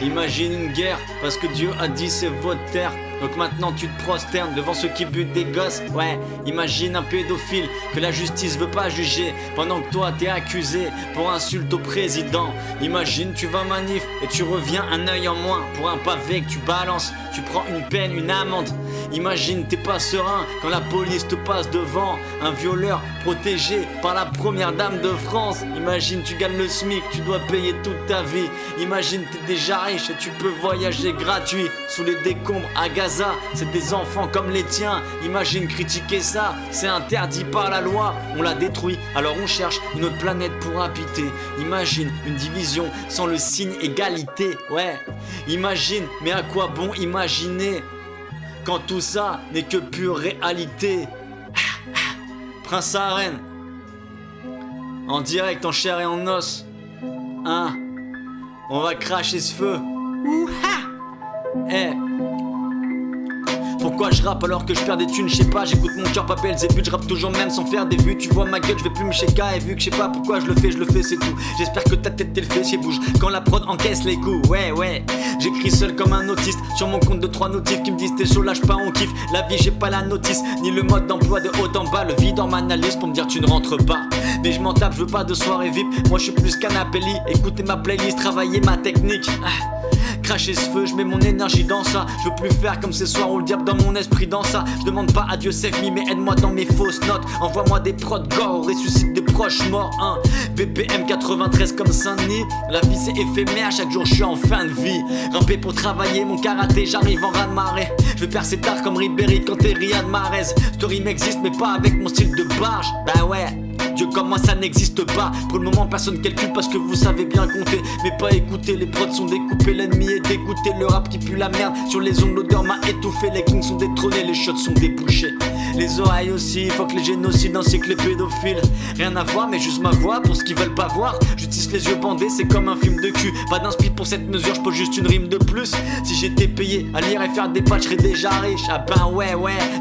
Imagine une guerre, parce que Dieu a dit c'est votre terre. Donc maintenant tu te prosternes devant ceux qui butent des gosses. Ouais, imagine un pédophile que la justice veut pas juger, pendant que toi t'es accusé pour insulte au président. Imagine tu vas manif et tu reviens un œil en moins pour un pavé que tu balances. Tu prends une peine, une amende. Imagine t'es pas serein quand la police te passe devant. Un violeur protégé par la première dame de France. Imagine tu gagnes le SMIC, tu dois payer toute ta vie. Imagine t'es déjà riche et tu peux voyager gratuit sous les décombres à Gaza. C'est des enfants comme les tiens. Imagine critiquer ça, c'est interdit par la loi. On l'a détruit, alors on cherche une autre planète pour habiter. Imagine une division sans le signe égalité. Ouais, imagine, mais à quoi bon imaginer quand tout ça n'est que pure réalité. Prince Arène, en direct, en chair et en os. Hein, on va cracher ce feu. Eh, pourquoi je rappe alors que je perds des thunes, je sais pas, j'écoute mon cœur, pas Belzébuth, je rappe toujours même sans faire des vues. Tu vois ma gueule, je vais plus me chéka et vu que je sais pas pourquoi je le fais c'est tout. J'espère que ta tête et le fessier bouge quand la prod encaisse les coups. Ouais, j'écris seul comme un autiste sur mon compte de 3 notifs qui me disent t'es chaud, lâche pas, on kiffe. La vie j'ai pas la notice, ni le mode d'emploi de haut en bas. Le vide en m'analyse pour me dire tu ne rentres pas. Mais je m'en tape, je veux pas de soirée VIP, moi je suis plus canapé lit. Écoutez ma playlist, travailler ma technique. Cracher ce feu, je mets mon énergie dans ça. Je veux plus faire comme ces soirs où le diable dans mon esprit dans ça. Je demande pas à Dieu save me, mais aide-moi dans mes fausses notes. Envoie-moi des prods gore, ressuscite des proches morts. BPM 93 comme Saint-Denis. La vie c'est éphémère, chaque jour je suis en fin de vie. Ramper pour travailler mon karaté, j'arrive en raz-de-marée. Je vais percer tard comme Ribéry quand t'es Riyad Mahrez. Story m'existe mais pas avec mon style de barge. Bah ouais, Dieu comme moi ça n'existe pas. Pour le moment personne calcule parce que vous savez bien compter, mais pas écouter. Les prods sont découpés, l'ennemi est dégoûté. Le rap qui pue la merde, sur les ongles l'odeur m'a étouffé. Les kings sont détrônés, les shots sont débouchés. Les oreilles aussi, faut que les génocides ainsi que les pédophiles. Rien à voir mais juste ma voix pour ce qu'ils veulent pas voir. J'utilise les yeux bandés, c'est comme un film de cul. Pas d'inspi pour cette mesure, je pose juste une rime de plus. Si j'étais payé à lire et faire des patchs, je serais déjà riche. Ah ben ouais,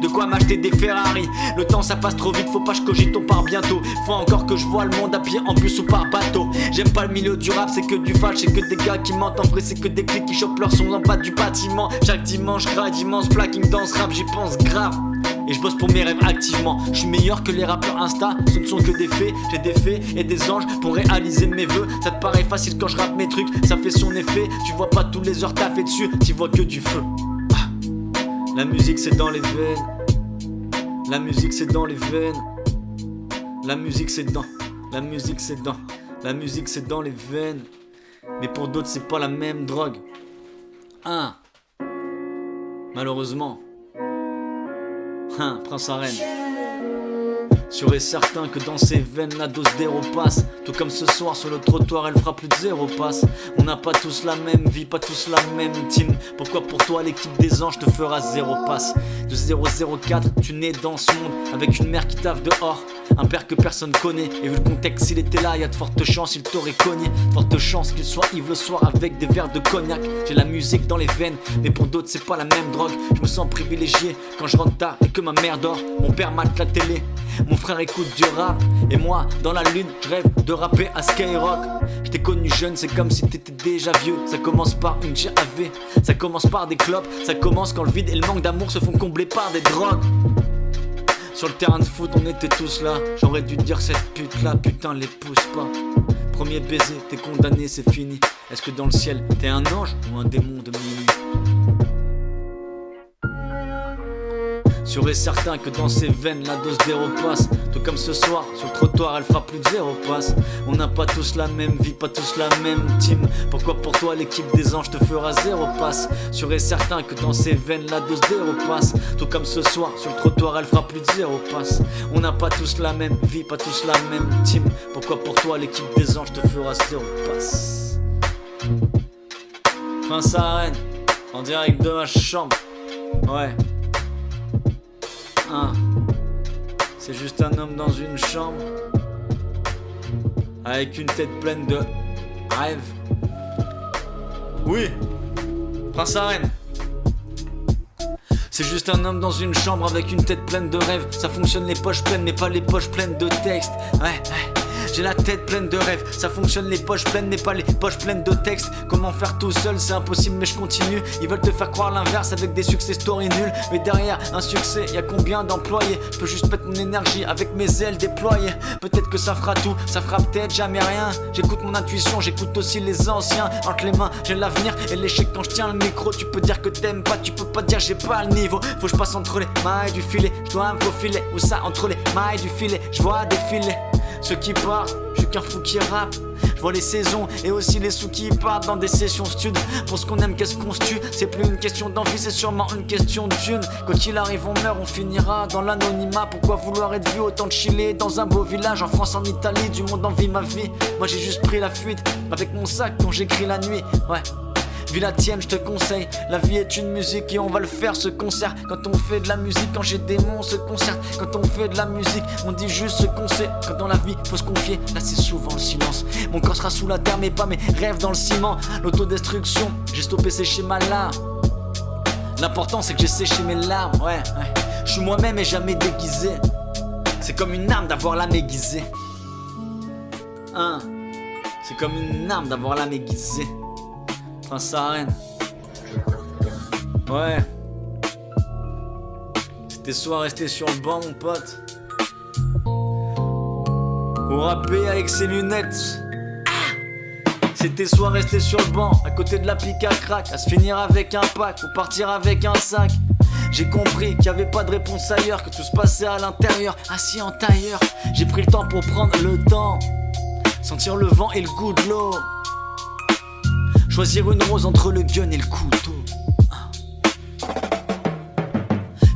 de quoi m'acheter des Ferrari. Le temps ça passe trop vite, faut pas que je cogite, on part bientôt. Faut encore que je vois le monde à pied en bus ou par bateau. J'aime pas le milieu du rap, c'est que du fâche, c'est que des gars qui mentent. En vrai c'est que des clics qui chopent leur son en bas du bâtiment. Chaque dimanche, graille d'immense plaquing dans ce rap, j'y pense grave. Et je bosse pour mes rêves activement. Je suis meilleur que les rappeurs Insta, ce ne sont que des faits. J'ai des faits et des anges pour réaliser mes vœux. Ça te paraît facile quand je rappe mes trucs, ça fait son effet. Tu vois pas tous les heures t'as fait dessus, tu vois que du feu. La musique c'est dans les veines. La musique c'est dans les veines. La musique c'est dans, la musique c'est dans, la musique c'est dans les veines. Mais pour d'autres c'est pas la même drogue. Malheureusement. Prince Arène. Sûr et certain que dans ses veines la dose d'héros passe. Tout comme ce soir sur le trottoir elle fera plus de 0 passe. On n'a pas tous la même vie, pas tous la même team. Pourquoi pour toi l'équipe des anges te fera 0 passe. De 004 tu nais dans ce monde avec une mère qui taffe dehors, un père que personne connaît. Et vu le contexte s'il était là, y'a de fortes chances il t'aurait cogné. Forte chance qu'il soit ivre le soir avec des verres de cognac. J'ai la musique dans les veines, mais pour d'autres c'est pas la même drogue. Je me sens privilégié quand je rentre tard et que ma mère dort. Mon père mate la télé, mon frère écoute du rap. Et moi dans la lune je rêve de rapper à Skyrock. Je t'ai connu jeune, c'est comme si t'étais déjà vieux. Ça commence par une GAV, ça commence par des clopes. Ça commence quand le vide et le manque d'amour se font combler par des drogues. Sur le terrain de foot on était tous là. J'aurais dû dire cette pute là, putain les pousse pas. Premier baiser, t'es condamné, c'est fini. Est-ce que dans le ciel t'es un ange ou un démon de minuit? Sûr et certain que dans ses veines la dose d'héros passe. Tout comme ce soir, sur le trottoir elle fera plus de 0 passe. On n'a pas tous la même vie, pas tous la même team. Pourquoi pour toi l'équipe des anges te fera 0 passe. Sûr et certain que dans ses veines la dose d'héros passe. Tout comme ce soir, sur le trottoir elle fera plus de 0 passe. On n'a pas tous la même vie, pas tous la même team. Pourquoi pour toi l'équipe des anges te fera 0 passe. Prince Arène, en direct de ma chambre. Ouais. C'est juste un homme dans une chambre avec une tête pleine de rêves. Oui, Prince Arène. C'est juste un homme dans une chambre avec une tête pleine de rêves. Ça fonctionne les poches pleines mais pas les poches pleines de textes. Ouais. J'ai la tête pleine de rêves, ça fonctionne les poches pleines mais pas les poches pleines de textes. Comment faire tout seul, c'est impossible mais je continue. Ils veulent te faire croire l'inverse avec des succès story nuls. Mais derrière un succès, y'a combien d'employés? Je peux juste mettre mon énergie avec mes ailes déployées. Peut-être que ça fera tout, ça fera peut-être jamais rien. J'écoute mon intuition, j'écoute aussi les anciens. Entre les mains, j'ai l'avenir et l'échec quand je tiens le micro. Tu peux dire que t'aimes pas, tu peux pas dire j'ai pas le niveau. Faut que je passe entre les mailles du filet, je dois me faufiler. Où ça, entre les mailles du filet, je vois défiler ceux qui partent, je suis qu'un fou qui rappe. Je vois les saisons et aussi les sous qui partent dans des sessions stud. Pour ce qu'on aime, qu'est-ce qu'on se tue? C'est plus une question d'envie, c'est sûrement une question de thune. Quand il arrive, on meurt, on finira dans l'anonymat. Pourquoi vouloir être vu autant de chiller dans un beau village? En France, en Italie, du monde envie ma vie. Moi j'ai juste pris la fuite avec mon sac quand j'écris la nuit. Ouais. Vis la tienne, je te conseille. La vie est une musique et on va le faire ce concert. Quand on fait de la musique, quand j'ai des mots, on se concerte. Quand on fait de la musique, on dit juste ce qu'on sait. Quand dans la vie, faut se confier, là c'est souvent le silence. Mon corps sera sous la terre, mais pas mes rêves dans le ciment. L'autodestruction, j'ai stoppé ces schémas-là. L'important c'est que j'ai séché mes larmes, ouais. Je suis moi-même et jamais déguisé. C'est comme une arme d'avoir l'âme aiguisée. Hein. C'est comme une arme d'avoir l'âme aiguisée. Prince Sarène. Ouais. C'était soit rester sur le banc, mon pote, ou rapper avec ses lunettes. C'était soit rester sur le banc, à côté de la pique à crack, à se finir avec un pack, ou partir avec un sac. J'ai compris qu'il n'y avait pas de réponse ailleurs, que tout se passait à l'intérieur, assis en tailleur. J'ai pris le temps pour prendre le temps, sentir le vent et le goût de l'eau. Choisir une rose entre le gun et le couteau.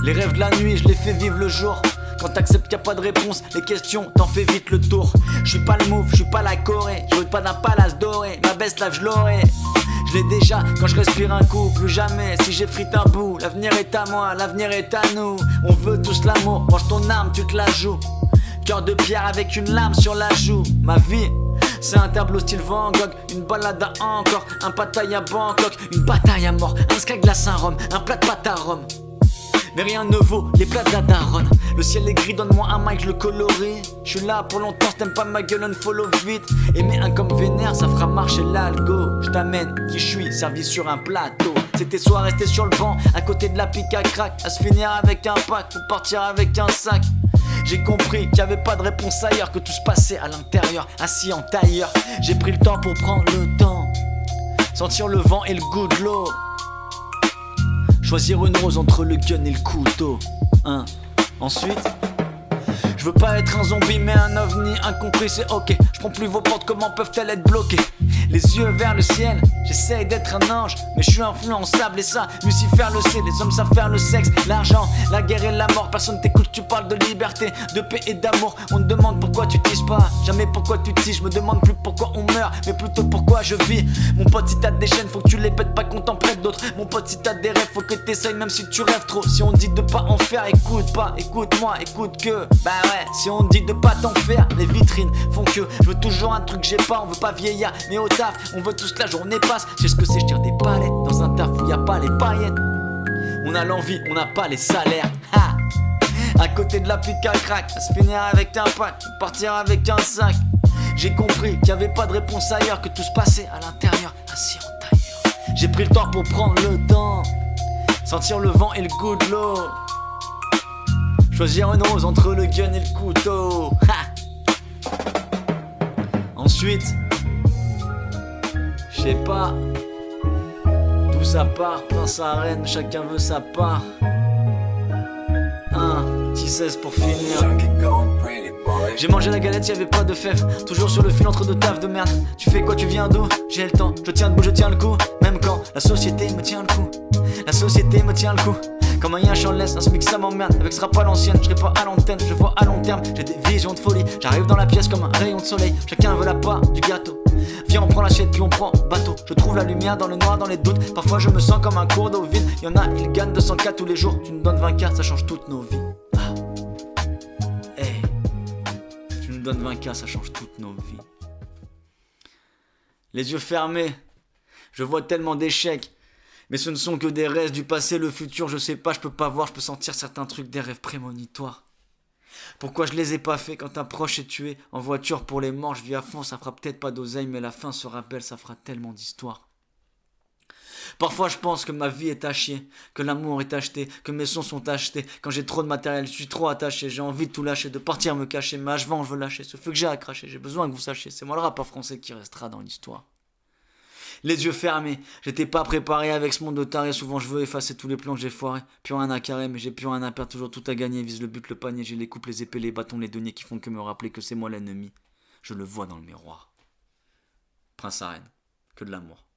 Les rêves de la nuit, je les fais vivre le jour. Quand t'acceptes qu'il n'y a pas de réponse, les questions, t'en fais vite le tour. Je suis pas le move, je suis pas la Corée. Je veux pas d'un palace doré, ma best life je l'aurai. Je l'ai déjà quand je respire un coup, plus jamais. Si j'effrite un bout, l'avenir est à moi, l'avenir est à nous. On veut tous l'amour, mange ton arme, tu te la joues. Cœur de pierre avec une lame sur la joue. Ma vie, c'est un tableau style Van Gogh, une balade à encore, un pataille à Bangkok, une bataille à mort, un sky glace à Rome, un plat de pâte à Rome. Mais rien ne vaut les plats de la daronne. Le ciel est gris, donne-moi un mic, je le colorie. Je suis là pour longtemps, si t'aimes pas ma gueule, unfollow vite. Aimer un comme vénère, ça fera marcher l'algo. Je t'amène qui je suis, servi sur un plateau. C'était soit rester sur le banc, à côté de la pique à crack, à se finir avec un pack ou partir avec un sac. J'ai compris qu'il n'y avait pas de réponse ailleurs, que tout se passait à l'intérieur, assis en tailleur. J'ai pris le temps pour prendre le temps, sentir le vent et le goût de l'eau. Choisir une rose entre le gun et le couteau. Ensuite, je veux pas être un zombie mais un ovni incompris, c'est ok. Je prends plus vos portes, comment peuvent-elles être bloquées? Les yeux vers le ciel, j'essaye d'être un ange, mais je suis influençable et ça, Lucifer le sait. Les hommes savent faire le sexe, l'argent, la guerre et la mort. Personne t'écoute, tu parles de liberté, de paix et d'amour. On te demande pourquoi tu tises pas, jamais pourquoi tu tises. Je me demande plus pourquoi on meurt, mais plutôt pourquoi je vis. Mon pote, si t'as des chaînes, faut que tu les pètes pas qu'on t'en prête d'autres. Mon pote, si t'as des rêves, faut que t'essayes même si tu rêves trop. Si on dit de pas en faire, écoute pas, écoute-moi, écoute que. Bah ouais, si on dit de pas t'en faire, les vitrines font que. Je veux toujours un truc que j'ai pas, on veut pas vieillir, mais au taf, on veut tous que la journée passe. Je sais ce que c'est, je tire des palettes dans un taf où y a pas les paillettes. On a l'envie, on n'a pas les salaires. Ha! À côté de la pique à crack, à se finir avec un pack, partir avec un sac. J'ai compris qu'il y avait pas de réponse ailleurs, que tout se passait à l'intérieur, assis en tailleur. J'ai pris le temps pour prendre le temps, sentir le vent et le goût de l'eau. Choisir une rose entre le gun et le couteau. Ha! Ensuite, je sais pas d'où ça part, Prince Sarène, chacun veut sa part. Petit 16 pour finir. J'ai mangé la galette, y'avait pas de fèves. Toujours sur le fil entre deux tafs de merde. Tu fais quoi, tu viens d'où? J'ai le temps, je tiens debout, je tiens le coup. Même quand la société me tient le coup. La société me tient le coup. Comme un chien laisse, un smic ça m'emmerde. Avec ce rap à l'ancienne, je serai pas à l'antenne. Je vois à long terme, j'ai des visions de folie. J'arrive dans la pièce comme un rayon de soleil. Chacun veut la part du gâteau. Viens on prend l'assiette puis on prend bateau. Je trouve la lumière dans le noir, dans les doutes. Parfois je me sens comme un cours d'eau vide. Y'en a, ils gagnent 200K tous les jours. Tu nous donnes 20K, ça change toutes nos vies. Hey, tu nous donnes 20K, ça change toutes nos vies. Les yeux fermés, je vois tellement d'échecs. Mais ce ne sont que des restes du passé, le futur, je sais pas, je peux pas voir, je peux sentir certains trucs, des rêves prémonitoires. Pourquoi je les ai pas fait quand un proche est tué en voiture pour les morts, je vis à fond, ça fera peut-être pas d'oseille, mais la fin sera belle, ça fera tellement d'histoires. Parfois je pense que ma vie est à chier, que l'amour est acheté, que mes sons sont achetés. Quand j'ai trop de matériel, je suis trop attaché, j'ai envie de tout lâcher, de partir me cacher. Mais H20 je veux lâcher, ce feu que j'ai à cracher, j'ai besoin que vous sachiez, c'est moi le rappeur français qui restera dans l'histoire. Les yeux fermés, j'étais pas préparé avec ce monde de taré. Souvent je veux effacer tous les plans que j'ai foirés. Plus rien à carrer, mais j'ai plus rien à perdre. Toujours tout à gagner, vise le but, le panier. J'ai les coupes, les épées, les bâtons, les deniers qui font que me rappeler que c'est moi l'ennemi. Je le vois dans le miroir. Prince Arène, que de l'amour.